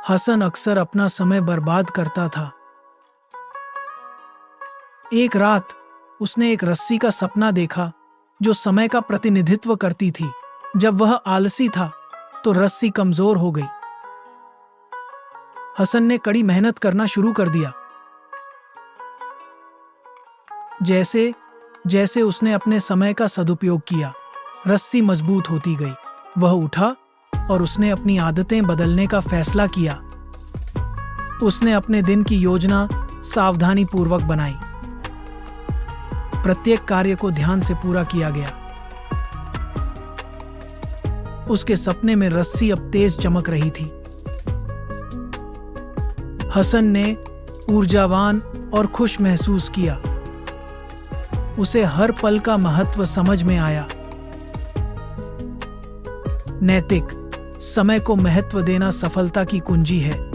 हसन अक्सर अपना समय बर्बाद करता था। एक रात उसने एक रस्सी का सपना देखा जो समय का प्रतिनिधित्व करती थी। जब वह आलसी था तो रस्सी कमजोर हो गई। हसन ने कड़ी मेहनत करना शुरू कर दिया। जैसे जैसे उसने अपने समय का सदुपयोग किया, रस्सी मजबूत होती गई। वह उठा और उसने अपनी आदतें बदलने का फैसला किया। उसने अपने दिन की योजना सावधानी पूर्वक बनाई। प्रत्येक कार्य को ध्यान से पूरा किया गया। उसके सपने में रस्सी अब तेज चमक रही थी। हसन ने ऊर्जावान और खुश महसूस किया। उसे हर पल का महत्व समझ में आया। नैतिक समय को महत्व देना सफलता की कुंजी है।